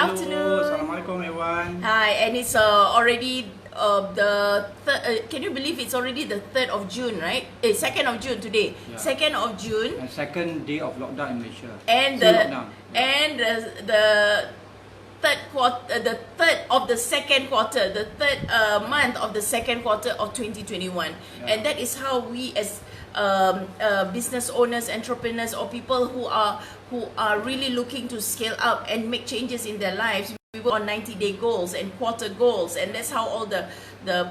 afternoon. Assalamualaikum everyone. Hi, and it's already the can you believe it's already the 3rd of June, right? 2nd of June today. Yeah. 2nd of June. And second day of lockdown in Malaysia. And Full the lockdown. and the third quarter, the third of the second quarter, the third month of the second quarter of 2021, and that is how we as business owners, entrepreneurs, or people who are really looking to scale up and make changes in their lives. We work on 90-day goals and quarter goals, and that's how all the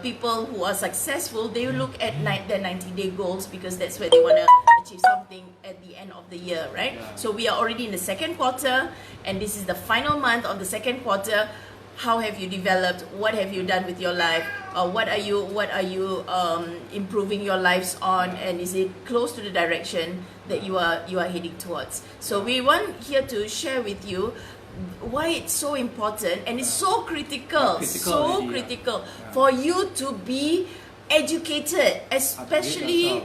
people who are successful, they look at their 90-day goals, because that's where they want to achieve something at the end of the year, right? Yeah. So we are already in the second quarter, and this is the final month of the second quarter. How have you developed? What have you done with your life? What are you improving your lives on? And is it close to the direction that you are heading towards? So we want here to share with you why it's so important, and it's so critical, for you to be educated, especially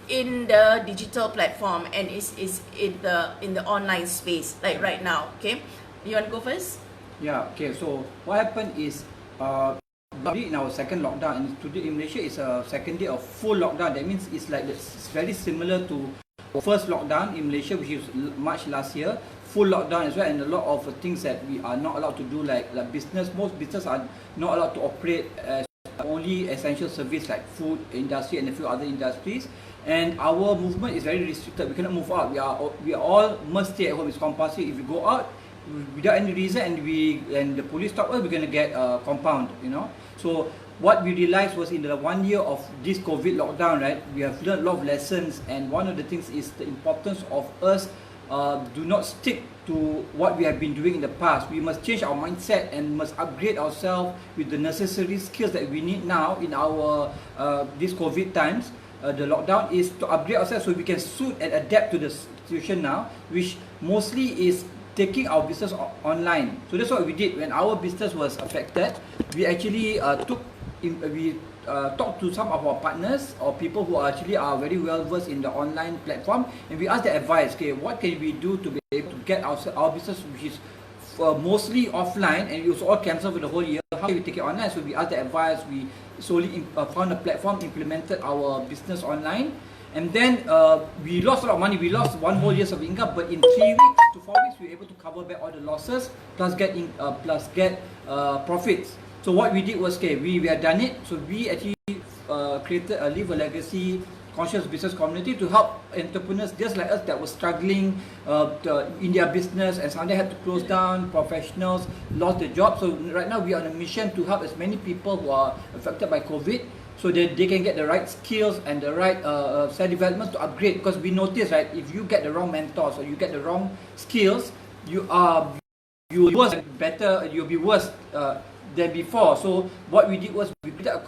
in the digital platform, and is in the online space, like right now. Okay, you want to go first? Yeah, okay, so what happened is in our second lockdown, and today in Malaysia is a second day of full lockdown. That means it's very similar to first lockdown in Malaysia, which is March last year. Full lockdown as well, and a lot of things that we are not allowed to do, like business. Most business are not allowed to operate as only essential service like food industry and a few other industries. And our movement is very restricted. We cannot move out. We are all must stay at home. It's compulsory. If you go out without any reason and the police stop us, we're gonna get a compound. So what we realized was in the 1 year of this COVID lockdown, right? We have learned a lot of lessons, and one of the things is the importance of us do not stick to what we have been doing in the past. We must change our mindset and must upgrade ourselves with the necessary skills that we need now in our these COVID times. The lockdown is to upgrade ourselves so we can suit and adapt to the situation now, which mostly is taking our business online. So that's what we did when our business was affected. We actually talked to some of our partners or people who are very well versed in the online platform, and we asked their advice. Okay, what can we do to be able to get our business, which is mostly offline, and it was all cancelled for the whole year? How can we take it online? So we asked their advice. We slowly found a platform, implemented our business online, and then we lost a lot of money. We lost 1 whole year's of income, but in 3 weeks to 4 weeks, we were able to cover back all the losses plus get profits. So what we did was, okay, we have done it. So we actually created a Leave a Legacy conscious business community to help entrepreneurs just like us that were struggling in their business, and some they had to close down, professionals lost their job. So right now we are on a mission to help as many people who are affected by COVID, so that they can get the right skills and the right self-development to upgrade. Because we notice, right, if you get the wrong mentors or you get the wrong skills, you'll be worse than before. So what we did was we created a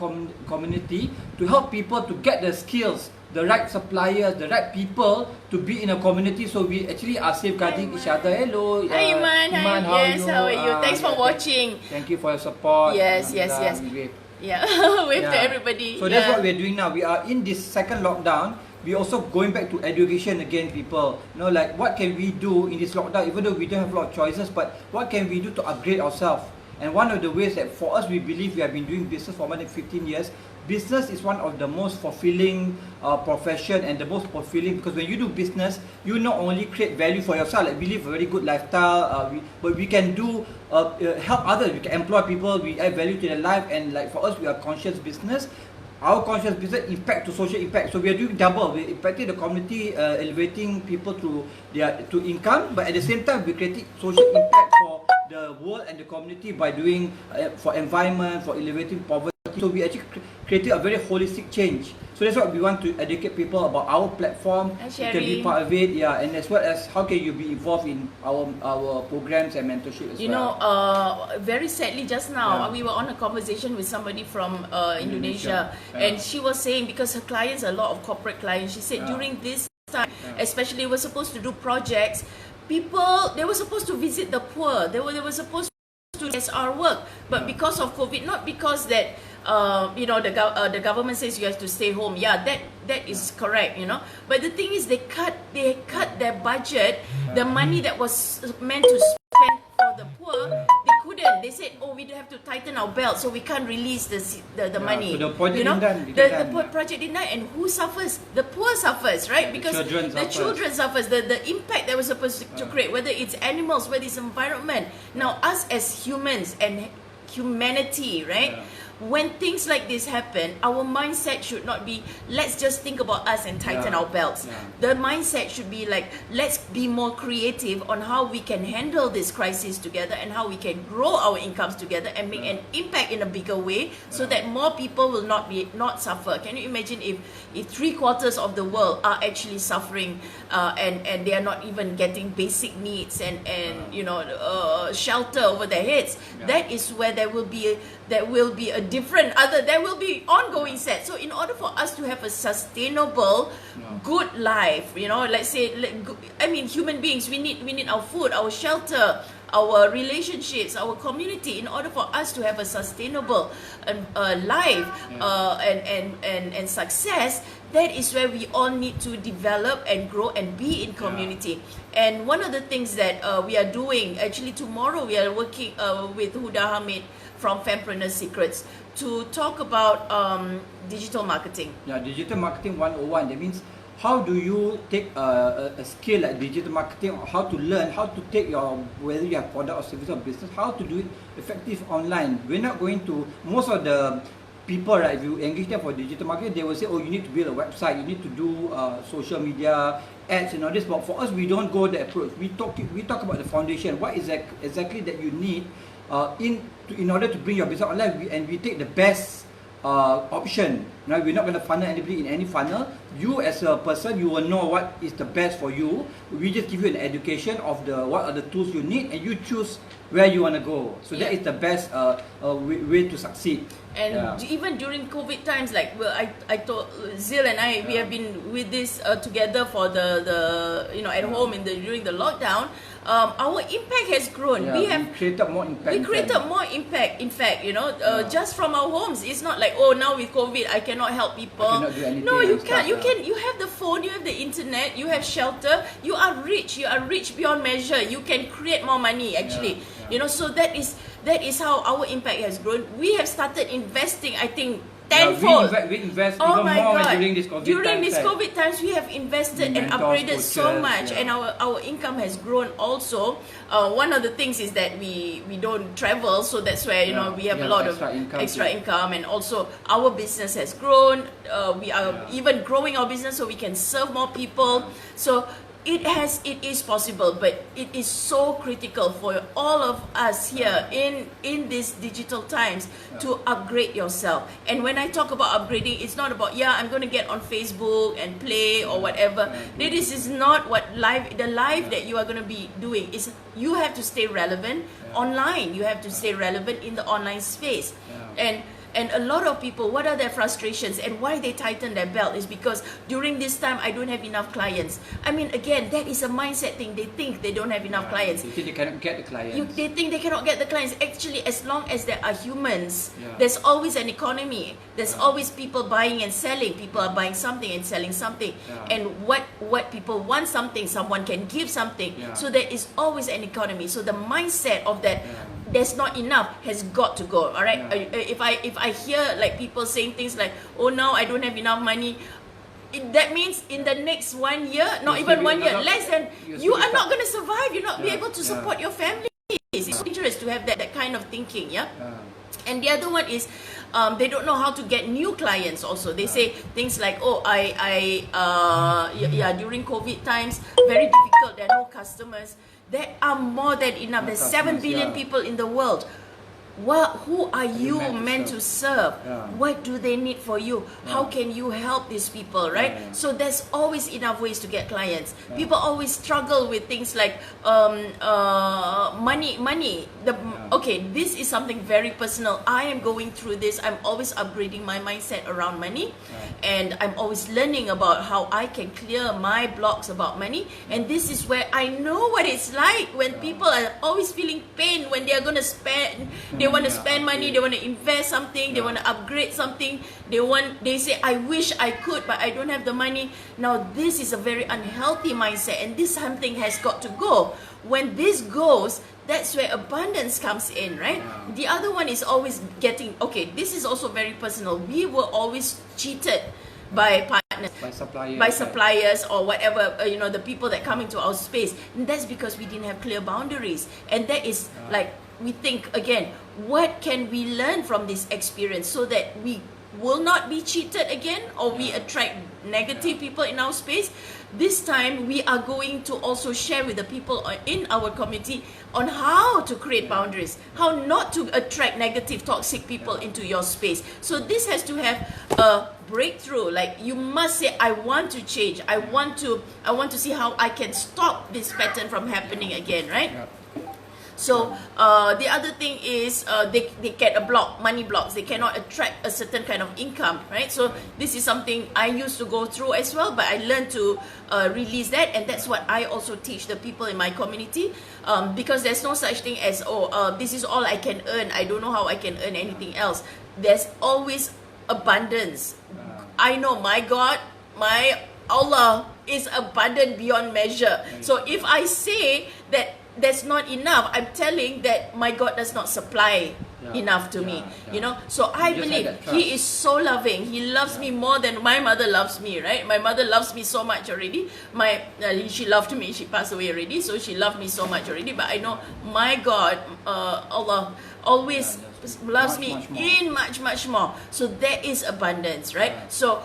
community to help people to get the skills, the right suppliers, the right people to be in a community. So we actually are safeguarding each other. Hello, hi Iman. Yes, how are you? Thanks for watching. Thank you for your support. Yes. Yeah, wave to everybody. So that's what we're doing now. We are in this second lockdown. We're also going back to education again, people. Like what can we do in this lockdown, even though we don't have a lot of choices, but what can we do to upgrade ourselves? And one of the ways that for us, we believe, we have been doing business for more than 15 years. Business is one of the most fulfilling profession, and the most fulfilling, because when you do business, you not only create value for yourself, like we live a very good lifestyle, but we can do help others. We can employ people, we add value to their life, and like for us, we are conscious business. Our conscious business impact to social impact. So we are doing double. We're impacting the community, elevating people to income, but at the same time, we're creating social impact for the world and the community by doing for environment, for elevating poverty. So we actually created a very holistic change. So that's what we want to educate people about our platform. You can be part of it, and as well as how can you be involved in our programs and mentorship as well. Very sadly just now, we were on a conversation with somebody from Indonesia, and she was saying, because her clients, a lot of corporate clients, she said during this time, especially we're supposed to do projects, people, they were supposed to visit the poor, they were supposed to do SR work, but because of COVID, not because that the government says you have to stay home. Yeah, that is correct, But the thing is, they cut their budget, the money that was meant to spend for the poor, they They said, oh, we have to tighten our belt, so we can't release the money. So the project you know, didn't the done. project didn't done, and who suffers? The poor suffers, right? Because the children suffers. The impact that was supposed to create, whether it's animals, whether it's environment. Now, us as humans and humanity, right? When things like this happen, our mindset should not be, let's just think about us and tighten our belts. The mindset should be like, let's be more creative on how we can handle this crisis together and how we can grow our incomes together and make an impact in a bigger way, so that more people will not suffer. Can you imagine if 3/4 of the world are actually suffering and they are not even getting basic needs and shelter over their heads? That is where there will be ongoing set. So in order for us to have a sustainable, good life, let's say, human beings, we need our food, our shelter, our relationships, our community, in order for us to have a sustainable life and success. That is where we all need to develop and grow and be in community. And one of the things that we are doing, actually tomorrow we are working with Huda Hamid from Fempreneur Secrets to talk about digital marketing. Digital marketing 101. That means, how do you take a skill like digital marketing, or how to learn, how to take whether you have product or service or business, how to do it effective online. We're not going to, most of the people, right, if you engage them for digital marketing, they will say, oh, you need to build a website, you need to do social media, ads and all this. But for us, we don't go that approach. We talk about the foundation, what exactly that you need in order to bring your business online, and we take the best option. Now, we're not going to funnel anybody in any funnel. You as a person, you will know what is the best for you. We just give you an education of what are the tools you need, and you choose where you want to go. So that is the best way to succeed. And even during COVID times, like I told Zil and I, we have been with this together for the at home during the lockdown. Our impact has grown. We created more impact. We created more impact. In fact, just from our homes. It's not like, oh, now with COVID I cannot help people. I cannot do anything. No, you can't. You can. You have the phone. You have the internet. You have shelter. You are rich. You are rich beyond measure. You can create more money. Actually, so that is how our impact has grown. We have started investing, I think, tenfold. We invest even more during this COVID During these COVID times, we have invested and upgraded so much, and our income has grown also. One of the things is that we don't travel, so that's where we have a lot of extra income, and also our business has grown. We are even growing our business so we can serve more people. So it is possible, but it is so critical for all of us here in these digital times to upgrade yourself. And when I talk about upgrading, it's not about I'm going to get on Facebook and play or whatever. This is not what the life that you are going to be doing. Is you have to stay relevant online. You have to stay relevant in the online space. And a lot of people, what are their frustrations and why they tighten their belt is because during this time, I don't have enough clients. Again, that is a mindset thing. They think they don't have enough clients. They think they cannot get the clients. They think they cannot get the clients. Actually, as long as there are humans, there's always an economy. There's always people buying and selling. People are buying something and selling something. And what people want something, someone can give something. So there is always an economy. So the mindset of that, there's not enough, has got to go. All right. If I hear like people saying things like, oh, now I don't have enough money, that means in the next 1 year, not even 1 year, less than, you are not going to survive. You're not be able to support your family. It's dangerous to have that kind of thinking. And the other one is, they don't know how to get new clients also. They say things like, oh, during COVID times, very difficult, there are no customers. There are more than enough. There's 7 billion people in the world. Who are you meant to serve? What do they need for you? How can you help these people, right? So there's always enough ways to get clients. People always struggle with things like money. Okay, this is something very personal. I am going through this. I'm always upgrading my mindset around money, and I'm always learning about how I can clear my blocks about money. And this is where I know what it's like when people are always feeling pain when they are going to spend. They want to Yeah, spend money, okay. they want to invest something, they Yeah. want to upgrade something. They say, I wish I could, but I don't have the money. Now this is a very unhealthy mindset, and this something has got to go. When this goes, that's where abundance comes in, right? Yeah. The other one is always getting, okay, this is also very personal. We were always cheated by partners, By suppliers. by right? suppliers or whatever, the people that come into our space. And that's because we didn't have clear boundaries. And that is like, we think again, what can we learn from this experience so that we will not be cheated again, or we attract negative people in our space? This time we are going to also share with the people in our community on how to create boundaries, how not to attract negative, toxic people into your space. So this has to have a breakthrough. Like, you must say, I want to change. I want to see how I can stop this pattern from happening again, right? Yeah. So the other thing is they get money blocks. They cannot attract a certain kind of income, right? So this is something I used to go through as well, but I learned to release that, and that's what I also teach the people in my community, because there's no such thing as, this is all I can earn. I don't know how I can earn anything else. There's always abundance. I know my God, my Allah is abundant beyond measure. So if I say that that's not enough, I'm telling that my God does not supply enough to me, So I You just believe have that trust. He is so loving. He loves me more than my mother loves me, right? My mother loves me so much already. She loved me. She passed away already, so she loved me so much already. But I know my God, Allah, always loves me Much more. in much more. So there is abundance, right? So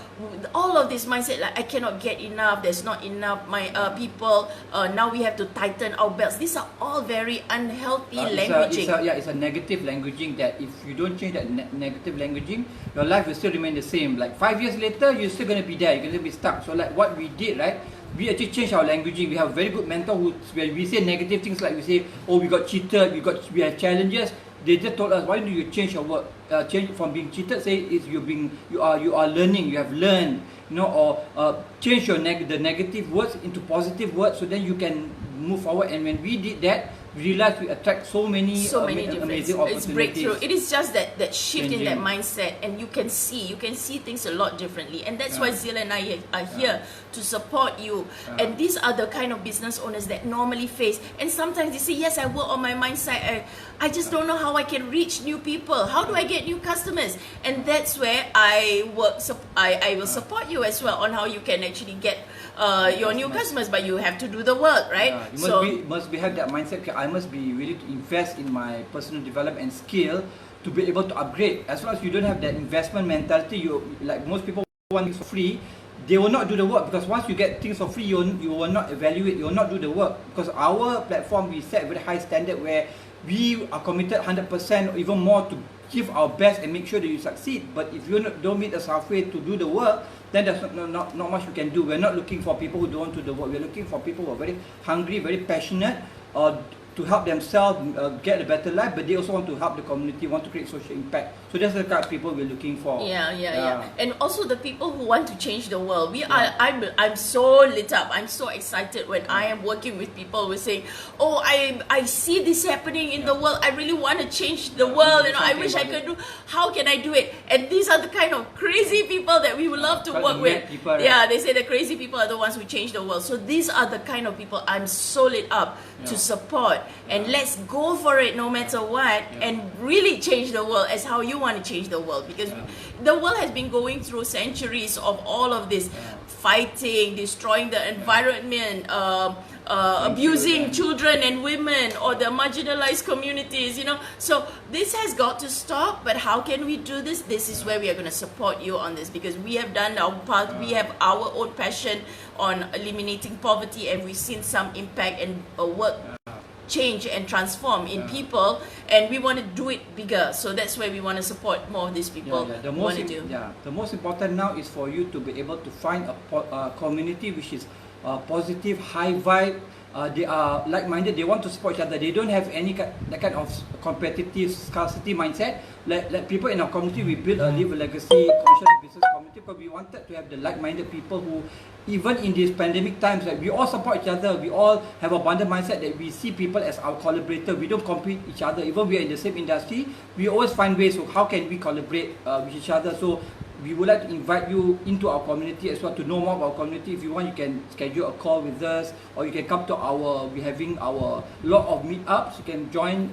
all of this mindset, like, I cannot get enough, there's not enough my people, now we have to tighten our belts. These are all very unhealthy languaging. It's a negative languaging that if you don't change that negative languaging, your life will still remain the same. Like 5 years later, you're still going to be there, you're going to be stuck. So like what we did, right? We actually changed our languaging. We have a very good mentor where we say negative things, like we say, we got cheated, we have challenges. They just told us, why don't you change your work? Change from being cheated, say you are learning, you have learned, or change the negative words into positive words, so then you can move forward. And when we did that, we realized we attract so many different. amazing It's opportunities. breakthrough. It is just that shift in that Changing. mindset, and you can see things a lot differently, and that's why Zila and I are here to support you. And these are the kind of business owners that normally face, and sometimes they say, yes, I work on my mindset, I just don't know how I can reach new people. How do I get new customers? And that's where I will support you as well on how you can actually get your new customers, but you have to do the work, right? You must have that mindset. Okay, I must be willing to invest in my personal development and skill to be able to upgrade. As long as you don't have that investment mentality, like most people want things for free, they will not do the work, because once you get things for free, you will not evaluate, you will not do the work. Because our platform, we set a very high standard where we are committed 100% or even more to give our best and make sure that you succeed. But if you don't meet us halfway to do the work, then there's not much we can do. We're not looking for people who don't do the work. We're looking for people who are very hungry, very passionate, to help themselves get a better life, but they also want to help the community, want to create social impact. So that's the kind of people we're looking for. Yeah. And also the people who want to change the world. I'm so lit up. I'm so excited when I am working with people who say, I see this happening in the world. I really want to change the world. I wish I could do. How can I do it? And these are the kind of crazy people that we would love to work with. People, right? Yeah, they say the crazy people are the ones who change the world. So these are the kind of people I'm so lit up to support. And let's go for it no matter what, and really change the world as how you want to change the world, because the world has been going through centuries of all of this fighting, destroying the environment, abusing children and women, or the marginalized communities, So this has got to stop. But how can we do this? This is where we are going to support you on this, because we have done our part. We have our own passion on eliminating poverty, and we've seen some impact and work change and transform in people, and we want to do it bigger. So that's where we want to support more of these people. The most important now is for you to be able to find a community which is positive, high vibe, they are like-minded. They want to support each other. They don't have that kind of competitive scarcity mindset. Like people in our community, we built a Live a Legacy conscious business community because we wanted to have the like-minded people who, even in these pandemic times, like, we all support each other. We all have a abundant mindset that we see people as our collaborator. We don't compete each other. Even we are in the same industry, we always find ways of how can we collaborate with each other. So we would like to invite you into our community as well to know more about our community. If you want, you can schedule a call with us, or you can come to we're having our lot of meetups. You can join.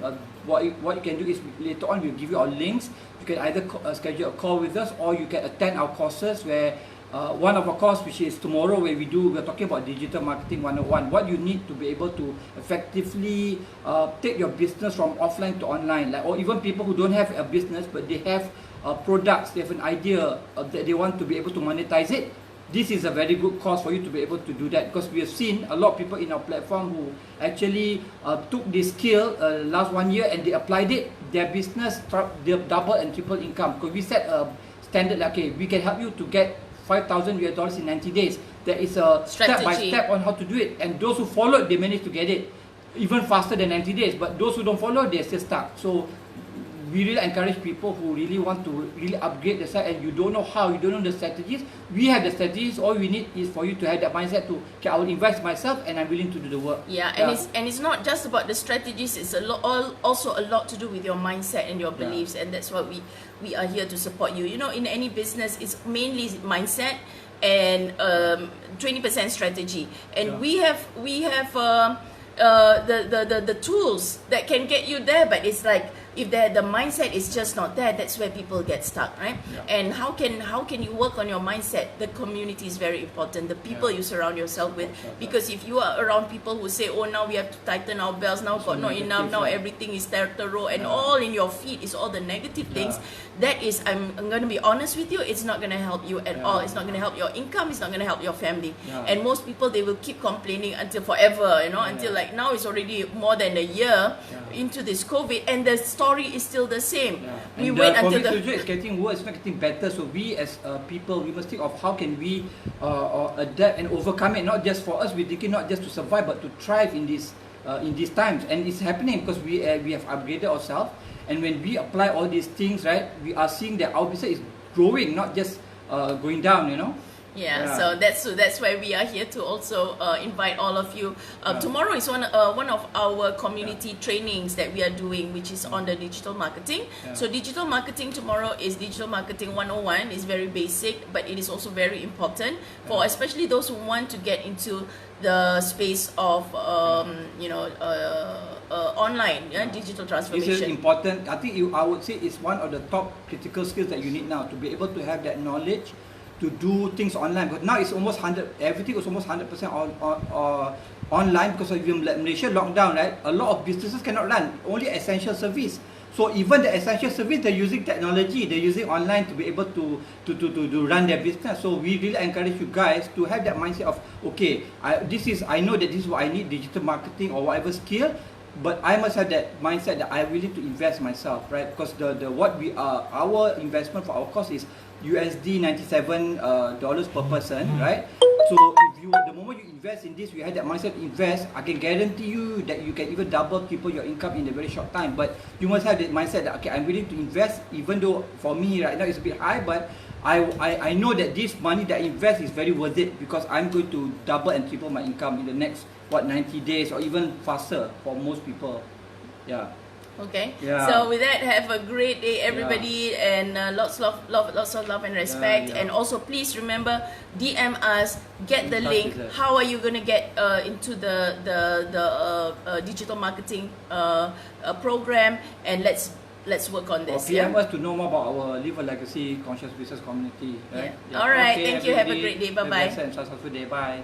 What you can do is later on we'll give you our links. You can either schedule a call with us, or you can attend our courses where one of our courses, which is tomorrow, where we're talking about digital marketing 101. What you need to be able to effectively take your business from offline to online, or even people who don't have a business but they have products, they have an idea that they want to be able to monetize it. This is a very good course for you to be able to do that, because we have seen a lot of people in our platform who actually took this skill last 1 year and they applied it. Their business, they double and triple income, because we set a standard like, okay, we can help you to get $5,000 in 90 days. There is a step by step on how to do it, and those who followed, they managed to get it even faster than 90 days. But those who don't follow, they're still stuck. So we really encourage people who really want to really upgrade the site, and you don't know how, you don't know the strategies. We have the strategies. All we need is for you to have that mindset to, okay, I will invest myself and I'm willing to do the work. Yeah, and it's not just about the strategies. It's also a lot to do with your mindset and your beliefs, and that's what we are here to support you. You know, in any business, it's mainly mindset and 20% strategy, and we have the tools that can get you there, but it's like, if the mindset is just not there, that's where people get stuck, right? And how can you work on your mindset? The community is very important. The people you surround yourself with, because if you are around people who say, oh, now we have to tighten our belts, now got not enough, now everything is tertero, and all in your feed is all the negative things, that is, I'm going to be honest with you, it's not going to help you at all. It's not going to help your income, it's not going to help your family. And most people, they will keep complaining until forever, you know, until like now it's already more than a year into this COVID, and the story is still the same. We wait until the situation is getting worse, it's not getting better. So we as people, we must think of how can we adapt and overcome it. Not just for us, we're thinking not just to survive, but to thrive in these times. And it's happening because we have upgraded ourselves. And when we apply all these things, right, we are seeing that our business is growing, not just going down, you know. So that's why we are here to also invite all of you. Tomorrow is one of our community trainings that we are doing, which is on the digital marketing. So digital marketing tomorrow is Digital Marketing 101. It's very basic, but it is also very important for especially those who want to get into the space of online digital transformation. This is important. I think I would say it's one of the top critical skills that you need now, to be able to have that knowledge to do things online. But now it's almost 100%, everything was almost 100% online because of Malaysia lockdown, right? A lot of businesses cannot run, only essential service. So even the essential service, they're using technology, they're using online to be able to run their business. So we really encourage you guys to have that mindset of, okay, I know that this is what I need, digital marketing or whatever skill, but I must have that mindset that I'm willing to invest myself, right? Because our investment for our cost is USD $97 per person, right? So if the moment you invest in this, you have that mindset to invest, I can guarantee you that you can even double, triple your income in a very short time. But you must have that mindset that, okay, I'm willing to invest, even though for me right now it's a bit high, but I know that this money that I invest is very worth it, because I'm going to double and triple my income in the next 90 days or even faster for most people. Okay. So with that, have a great day, everybody, and lots of love and respect. And also, please remember, DM us, get the link. How are you gonna get into the digital marketing program? And let's work on this. Or PM us to know more about our Live a Legacy conscious business community. Right? All right. Thank you. Have a great day. Bye bye. Have a successful day. Bye.